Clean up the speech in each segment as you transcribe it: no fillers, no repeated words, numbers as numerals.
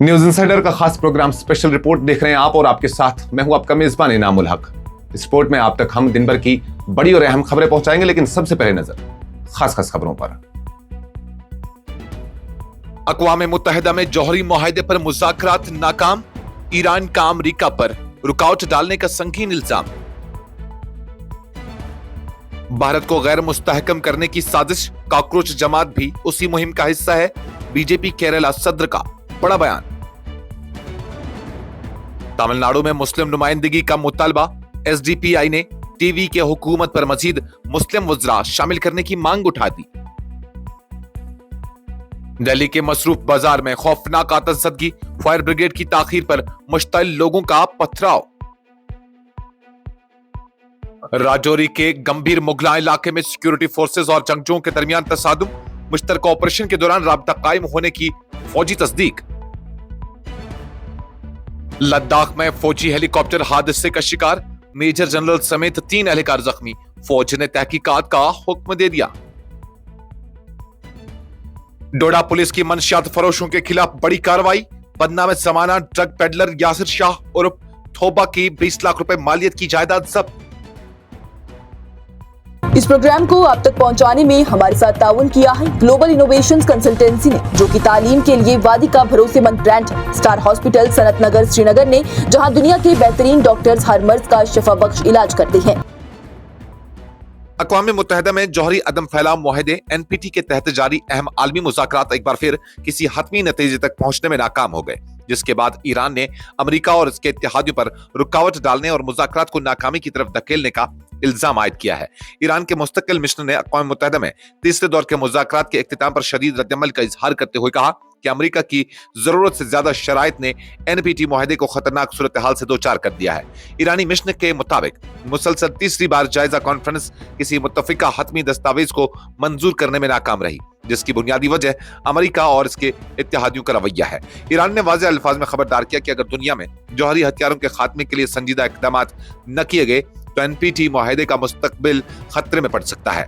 News insider का खास programme special report देख रहे हैं आप और आपके साथ मैं हूं आपका मेजबान इनामुल हक। इस रिपोर्ट में आप तक हम दिन भर की बड़ी और अहम खबरें पहुंचाएंगे, लेकिन सबसे पहले नजर खास खबरों पर। अक़वाम मुत्तहिदा में जौहरी मुआहदे पर मुज़ाकरात नाकाम, ईरान का अमरीका पर रुकावट डालने का संगीन इल्जाम। भारत को गैर मुस्तहकम करने की साजिश, कॉकरोच जमात भी उसी मुहिम का हिस्सा है, बीजेपी केरला सदर का बड़ा बयान। तमिलनाडु में मुस्लिम नुमाइंदगी का मुतालबा, एसडीपीआई ने टीवी के हुकूमत पर मजीद मुस्लिम वज़रा शामिल करने की मांग उठा दी। दिल्ली के मसरूफ बाजार में खौफनाक आतशज़दगी, फायर ब्रिगेड की ताखीर पर मुश्तइल लोगों का पथराव। राजौरी के गंभीर मुगला इलाके में सिक्योरिटी फोर्सेस और जंगजुओं के दरमियान तसादुम, मुश्तरका ऑपरेशन के दौरान राब्ता कायम होने की फौजी तस्दीक। लद्दाख में फौजी हेलीकॉप्टर हादसे का शिकार, मेजर जनरल समेत 3 एहलकार जख्मी, फौज ने तहकीकात का हुक्म दे दिया। डोडा पुलिस की मंशियात फरोशों के खिलाफ बड़ी कार्रवाई, पन्ना में समाना ड्रग पेडलर यासिर शाह उर्फ थोबा की 20 लाख रुपए मालियत की जायदाद जब्त। इस प्रोग्राम को आप तक पहुंचाने में हमारे साथ ताउन किया है ग्लोबल इनोवेशंस कंसल्टेंसी ने, जो कि तालीम के लिए वादी का भरोसेमंद ब्रांड है। स्टार हॉस्पिटल सनत नगर श्रीनगर ने, जहां दुनिया के बेहतरीन डॉक्टर्स हर मर्ज का शिफा बख्श इलाज करते हैं। अक़वाम मुत्तहिदा में जौहरी अदम फैलाव मुआहदे एनपीटी के तहत जारी अहम आलमी मुज़ाकरात एक बार फिर किसी हतमी नतीजे तक पहुंचने में नाकाम हो गए, जिसके बाद ईरान ने अमेरिका और इसके इत्तेहादियों पर रुकावट डालने और मुज़ाकरात को नाकामी की तरफ धकेलने का इल्जाम आयद किया है। ईरान के मुस्तकिल मिशन ने अक़वाम मुत्तहिदा में तीसरे दौर के मुज़ाकरात के इख्तिताम पर शदीद रद्दअमल का इजहार करते हुए कहा कि अमेरिका की जरूरत से ज्यादा शराइत ने एनपीटी मुआहदे को खतरनाक सूरत हाल से दो चार कर दिया है। ईरानी मिशन के मुताबिक मुसलसल तीसरी बार जायजा कॉन्फ्रेंस किसी मुत्तफिका हतमी दस्तावेज को मंजूर करने में नाकाम रही, जिसकी बुनियादी वजह अमेरिका और इसके इत्तेहादियों का रवैया है। ईरान ने वाज़ेह अल्फाज में खबरदार किया कि अगर दुनिया में जौहरी हथियारों के खात्मे के लिए संजीदा इक़दाम न किए गए तो एनपीटी मुआहदे का मुस्तकबिल खतरे में पड़ सकता है।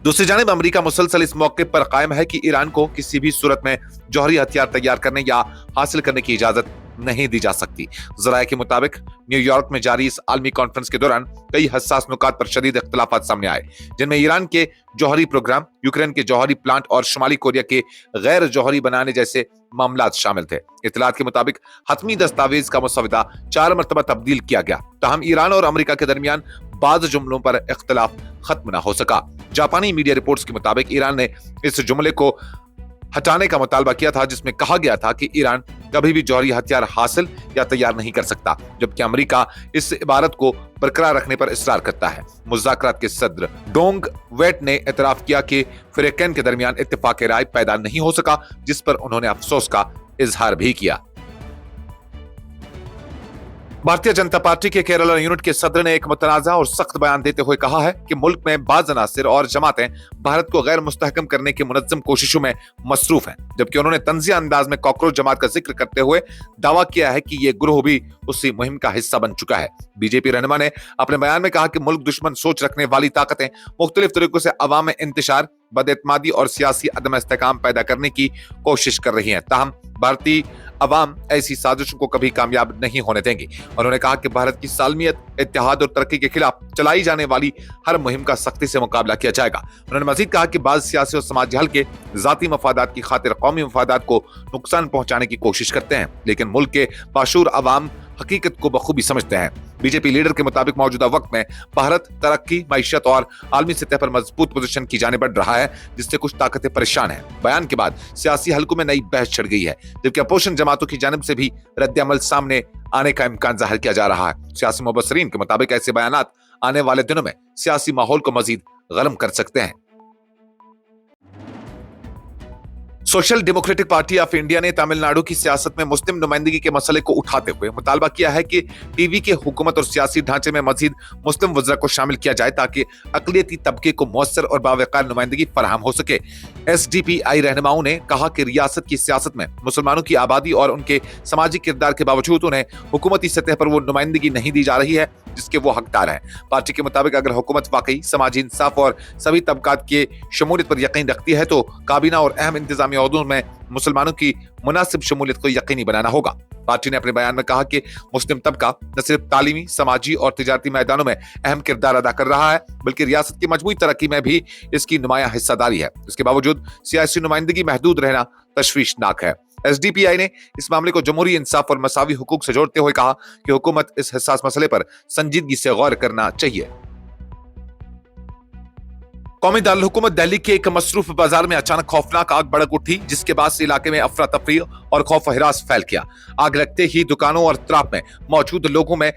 दूसरी जानिब अमेरिका मुसलसल इस मौके पर कायम है कि ईरान को किसी भी सूरत में जौहरी हथियार तैयार करने या हासिल करने की इजाजत नहीं दी जा सकती। ज़राए के मुताबिक न्यूयॉर्क में जारी इस आलमी कॉन्फ्रेंस के दौरान कई हसास नुकात पर शदीद इख्तिलाफात सामने आए, जिनमें ईरान के जौहरी प्रोग्राम, यूक्रेन के जौहरी प्लांट और शुमाली कोरिया के गैर जौहरी बनाने जैसे मामलात शामिल थे। इत्तलात के मुताबिक हतमी दस्तावेज का मुसवदा 4 मरतबा तब्दील किया गया, ताहम ईरान और अमेरिका के दरमियान बाज़ जुमलों पर इख्तिलाफ खत्म न हो सका। जापानी मीडिया रिपोर्ट्स के मुताबिक ईरान ने इस जुमले को हटाने का मुतालबा किया था, जिसमें कहा गया था कि ईरान कभी भी जौहरी हथियार हासिल या तैयार नहीं कर सकता, जबकि अमेरिका इस इबारत को बरकरार रखने पर इसरार करता है। मुज़ाकरात के सदर डोंग वेट ने एतराफ किया कि फ़रीक़ैन के दरमियान इत्तिफ़ाक़ राय पैदा नहीं हो सका, जिस पर उन्होंने अफसोस का इजहार भी किया। भारतीय जनता पार्टी के केरला यूनिट के सदर ने एक मुतनाज़ा और सख्त बयान देते हुए कहा है कि मुल्क में बाज़ अनासिर और जमातें भारत को गैर मुस्तहकम करने की मुनज़्ज़म कोशिशों में मसरूफ हैं, जबकि उन्होंने तंज़िया अंदाज में कॉकरोच जमात का जिक्र करते हुए दावा किया है कि ये ग्रोह भी उसी मुहिम का हिस्सा बन चुका है। बीजेपी रहनुमा ने अपने बयान में कहा कि मुल्क दुश्मन सोच रखने वाली ताकतें मुख्तलिफ तरीकों से अवाम में इंतशार, बदएतमादी और सियासी अदम इस्तेहकाम पैदा करने की कोशिश कर रही हैं, ताहम भारतीय अवाम ऐसी साजिशों को कभी कामयाब नहीं होने देंगी। उन्होंने कहा कि भारत की सालमियत, इत्तेहाद और तरक्की के खिलाफ चलाई जाने वाली हर मुहिम का सख्ती से मुकाबला किया जाएगा। उन्होंने मजीद कहा कि बाज़ सियासी और समाजी हल्के ज़ाती मफादात की खातिर कौमी मफादात को नुकसान पहुंचाने की कोशिश करते हैं, लेकिन मुल्क के बाशूर अवाम हकीकत को बखूबी समझते हैं। बीजेपी लीडर के मुताबिक मौजूदा वक्त में भारत तरक्की, मईशत और आलमी सतह पर मजबूत पोजीशन की जाने बढ़ रहा है, जिससे कुछ ताकतें परेशान हैं। बयान के बाद सियासी हलकों में नई बहस छिड़ गई है, जबकि अपोजिशन जमातों की जानिब से भी रद्द-ए-अमल सामने आने का इम्कान जाहिर किया जा रहा है। सियासी मुबस्सिरीन के मुताबिक ऐसे बयानात आने वाले दिनों में सियासी माहौल को मजीद गर्म कर सकते हैं। Social democratic party of India ने तमिलनाडु की सियासत में मुस्लिम नुमाइंदगी के मसले को उठाते हुए मुतालबा किया है कि टीवी के हुकूमत और सियासी ढांचे में मजीद मुस्लिम वज़रा को शामिल किया जाए, ताकि अक़लियती तबके को मुअस्सर और बावक़ार नुमाइंदगी फराहम हो सके। एसडीपीआई रहनुमाओं ने कहा कि रियासत की सियासत में मुसलमानों की आबादी और उनके समाजी किरदार के बावजूद उन्हें हुकूमती सतह पर वो नुमाइंदगी नहीं दी जा रही है जिसके वो हकदार हैं। पार्टी के मुताबिक अगर हुकूमत वाकई समाजी इंसाफ और सभी तबकात के शमूलियत पर यकीन रखती है तो काबीना और अहम इंतजामी ओहदों में मुसलमानों की मुनासिब शमूलियत को यकीनी बनाना होगा। पार्टी ने अपने बयान में कहा कि मुस्लिम तबका न सिर्फ तालीमी, समाजी और तिजारती मैदानों में अहम किरदार अदा कर रहा है बल्कि रियासत की मजबूती तरक्की में भी इसकी नुमायां हिस्सेदारी है। इसके बावजूद सियासी नुमाइंदगी महदूद रहना तशवीशनाक है। एसडीपीआई ने इस मामले को जमहूरी इंसाफ और मसावी हुकूक से जोड़ते हुए कहा कि हुकूमत इस हसास मसले पर संजीदगी से गौर करना चाहिए। कौमी दारुल हुकूमत दिल्ली के एक मसरूफ बाजार में अचानक खौफनाक आग भड़क उठी, जिसके बाद से इलाके में अफरा तफरी और खौफ व हिरास फैल गया। आग लगते ही दुकानों और अतराफ में मौजूद लोगों में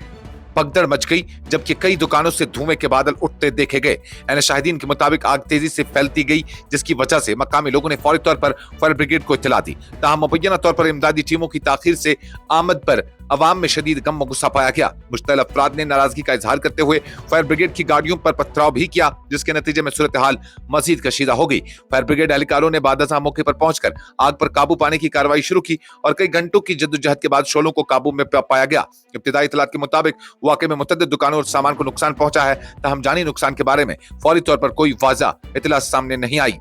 भगदड़ मच गई, जबकि कई दुकानों से धुएं के बादल उठते देखे गए। यानी शाहिदीन के मुताबिक आग तेजी से फैलती गई, जिसकी वजह से मकामी लोगों ने फौरी तौर पर फायर ब्रिगेड को इत्तला दी। ताहम मुबैना तौर पर इमदादी टीमों की ताखीर से आमद पर अवाम में शदीद गम व गुस्सा पाया गया। मुश्तल अफराद ने नाराजगी का इजहार करते हुए फायर ब्रिगेड की गाड़ियों पर पथराव भी किया, जिसके नतीजे में सूरत हाल मजीद कशीदा हो गई। फायर ब्रिगेड एहलकारों ने बादशाह मौके पर पहुंचकर आग पर काबू पाने की कार्रवाई शुरू की और कई घंटों की जद्दोजहद के बाद शोलों को काबू में पाया गया। इब्तिदाई इत्तलात के मुताबिक वाकई में मुतअद्दिद दुकानों और सामान को नुकसान पहुंचा है, ताहम जानी नुकसान के बारे में फौरी तौर पर कोई वाज़ा इत्तला सामने नहीं आई।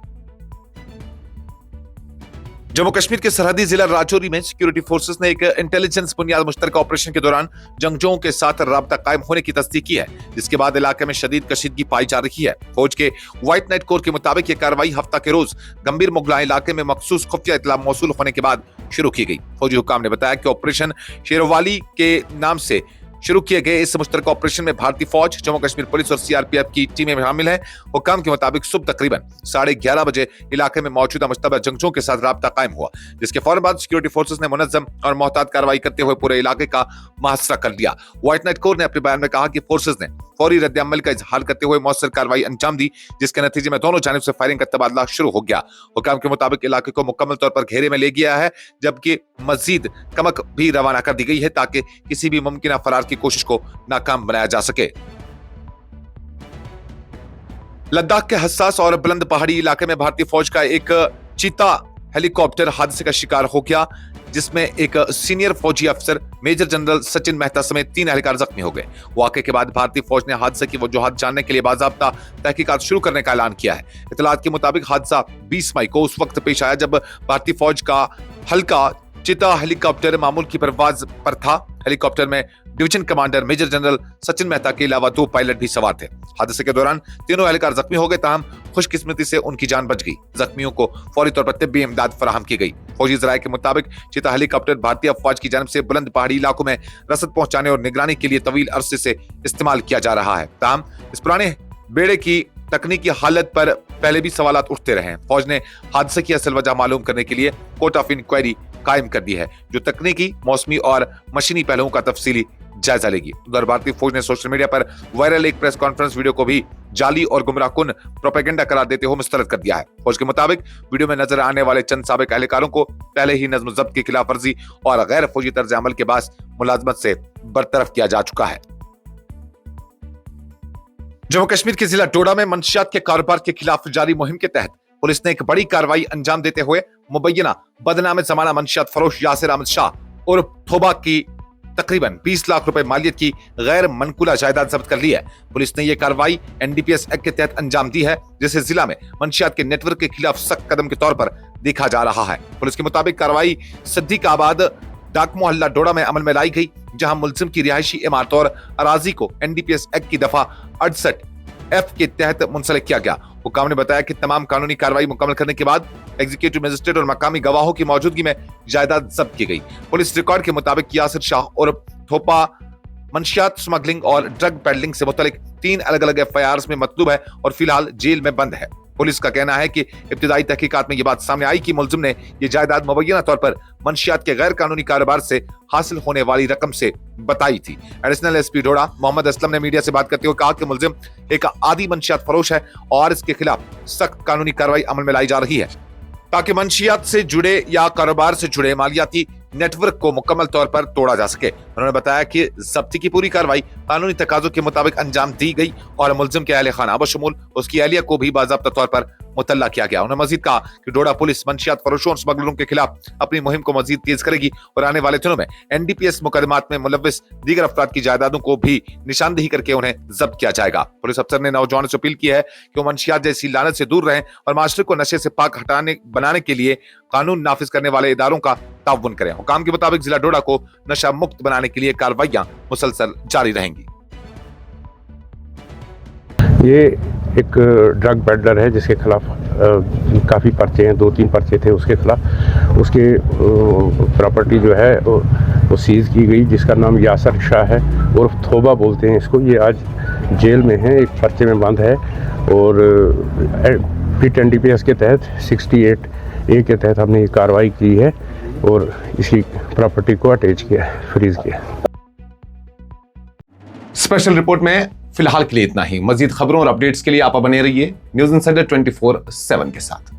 जम्मू कश्मीर के सरहदी जिला राजौरी में सिक्योरिटी फोर्सेस ने एक इंटेलिजेंस बुनियाद मुश्तरका ऑपरेशन के दौरान जंगजुओं के साथ राबता कायम होने की तस्दीक की है, जिसके बाद इलाके में शदीद कशीदगी पाई जा रही है। फौज के व्हाइट नाइट कोर के मुताबिक ये कार्रवाई हफ्ता के रोज गंभीर मुगला इलाके में मखसूस खुफिया इत्तला मौसूल होने के बाद शुरू की गई। फौजी हुकाम ने बताया कि ऑपरेशन शेरवाली के नाम से शुरू किए गए इस मुश्तरका ऑपरेशन में भारतीय फौज, जम्मू कश्मीर पुलिस और सीआरपीएफ की टीमें शामिल हैं। हुकाम के मुताबिक सुबह तकरीबन 11:30 बजे इलाके में मौजूदा मुश्तबा जंगजुओं के साथ राब्ता कायम हुआ, जिसके फौरन बाद सिक्योरिटी फोर्सेस ने मुनज्जम और मोहतात कार्रवाई करते हुए पूरे इलाके का मुहासरा कर लिया। व्हाइट नाइट कोर ने अपने बयान में कहा कि फोर्सेस ने फौरी रद्द अमल का इजहार करते हुए मौसर कार्रवाई अंजाम दी, जिसके नतीजे में दोनों जानिब से फायरिंग का तबादला शुरू हो गया। हुकाम के मुताबिक इलाके को मुकम्मल तौर पर घेरे में ले गया है, जबकि मजीद कमक भी रवाना कर दी गई है ताकि किसी भी मुमकिन फरार की कोशिश को नाकाम बनाया जा सके। लद्दाख के हसास और बुलंद पहाड़ी इलाके में भारतीय फौज का एक चीता हेलीकॉप्टर हादसे का शिकार हो गया, जिसमें एक सीनियर फौजी अफसर मेजर जनरल सचिन मेहता समेत 3 एहलकार जख्मी हो गए। वाकये के बाद भारतीय फौज ने हादसे की वजूहात जानने के लिए बाज़ाब्ता तहकीकात शुरू करने का ऐलान किया है। इत्तलात के मुताबिक हादसा 20 मई को उस वक्त पेश आया जब भारतीय फौज का हल्का चीता हेलीकॉप्टर मामूल की परवाज पर था। हेलीकॉप्टर में division commander major general Sachin Mehta के अलावा 2 पायलट भी सवार थे। हादसे के दौरान तीनों एहलकार जख्मी हो गए, ताहम खुशकिस्मती से उनकी जान बच गई। जख्मियों को फौरी तौर पर तिब्बी इमदाद फराहम की गई। फौजी जराये के मुताबिक चीता हेलीकॉप्टर भारतीय अफवाज की जानिब से बुलंद पहाड़ी इलाकों में रसद पहुंचाने और निगरानी के लिए तवील अरसे से इस्तेमाल किया जा रहा है। ताहम इस पुराने बेड़े की तकनीकी हालत पर पहले भी सवालात उठते रहे हैं। फौज ने हादसे की असल वजह मालूम करने के लिए कोर्ट ऑफ इंक्वायरी कायम कर दी है, जो तकनीकी, मौसमी और मशीनी पहलुओं का तफसीली जायजा लेगी। उधर भारतीय फौज ने सोशल मीडिया पर वायरल एक प्रेस कॉन्फ्रेंस वीडियो को भी जाली और गुमराहकुन प्रोपेगेंडा करार देते हुए मुस्तरद कर दिया है। फौज के मुताबिक वीडियो में नजर आने वाले चंद साबिक एहलकारों को पहले ही नज्म ज़ब्त की खिलाफ वर्जी और गैर फौजी तर्ज अमल के बाद मुलाजमत से बरतरफ किया जा चुका है। जम्मू कश्मीर के जिला डोडा में मंशियात के कारोबार के खिलाफ जारी मुहिम के तहत पुलिस ने एक बड़ी कार्रवाई अंजाम देते हुए मुबैना बदनाम जमाना मंशियात फरोश यासिर अहमद शाह और थोबा की तकरीबन 20 लाख रुपए मालियत की गैर मनकुला जायदाद जब्त कर ली है। पुलिस ने यह कार्रवाई एनडीपीएस एक्ट के तहत अंजाम दी है, जिसे जिला में मंशियात के नेटवर्क के खिलाफ सख्त कदम के तौर पर देखा जा रहा है। पुलिस के मुताबिक कार्रवाई सिद्दीकाबाद डाक मोहल्ला डोडा में अमल में लाई गई, जहां मुलजिम की रिहायशी इमारत और अराजी को एनडीपीएस एक्ट की दफा 68F के तहत मुंसलिक किया गया। हुकाम ने बताया कि तमाम कानूनी कार्रवाई मुकम्मल करने के बाद एग्जीक्यूटिव मजिस्ट्रेट और मकामी गवाहों की मौजूदगी में जायदाद जब्त की गई। पुलिस रिकॉर्ड के मुताबिक यासिर शाह और थोपा मंशियात स्मगलिंग और ड्रग पेडलिंग से मुतल्लिक 3 अलग अलग FIRs में मतलूब है और फिलहाल जेल में बंद है। पुलिस का कहना है कि इब्तिदाई तहकीकात में यह बात सामने आई कि मुलजिम ने यह जायदाद मुबैना तौर पर मंशियात के गैर कानूनी कारोबार से हासिल होने वाली रकम से बताई थी। एडिशनल एसपी डोडा मोहम्मद असलम ने मीडिया से बात करते हुए कहा कि मुलजिम एक आदी मंशियात फरोश है और इसके खिलाफ सख्त कानूनी कार्रवाई अमल में लाई जा रही है, ताकि मंशियात से जुड़े या कारोबार से जुड़े मालियाती नेटवर्क को मुकम्मल तौर पर तोड़ा जा सके। उन्होंने बताया कि जब्ती की पूरी कार्रवाई कानूनी तकाजों के मुताबिक अंजाम दी गई और मुलजिम के अहले खाना बशमूल उसकी अहलिया को भी बाज़ाब्ता तौर पर मुतल्ला किया गया। उन्होंने मजीद कहा कि डोडा पुलिस मंशियात फरोशों और स्मगलरों के खिलाफ अपनी मुहिम को मजीद तेज करेगी और आने वाले दिनों में एनडीपीएस मुकदमात में मुलव्विस दीगर अफराद की जायदादों को भी निशानदेही करके उन्हें जब्त किया जाएगा। पुलिस अफसर ने नौजवानों से अपील की है कि वो मंशियात जैसी लानत से दूर रहें और माशरे को नशे से पाक बनाने के लिए कानून नाफिज करने वाले इदारों का ताउन करें। हुकाम के मुताबिक जिला डोडा को नशा मुक्त बनाने के लिए कार्रवाइयां मुसलसल जारी रहेंगी। ये एक ड्रग पेडलर है जिसके खिलाफ काफ़ी पर्चे हैं, 2-3 पर्चे थे उसके खिलाफ। उसके प्रॉपर्टी जो है वो सीज की गई, जिसका नाम यासर शाह है और थोबा बोलते हैं इसको। ये आज जेल में है, एक पर्चे में बंद है और फिट एनडीपीएस के तहत 68A के तहत हमने ये कार्रवाई की है और इसकी प्रॉपर्टी को अटैच किया, फ्रीज किया। स्पेशल रिपोर्ट में फिलहाल के लिए इतना ही। मजीद खबरों और अपडेट्स के लिए आप बने रहिए न्यूज़ इंसाइडर 24/7 के साथ।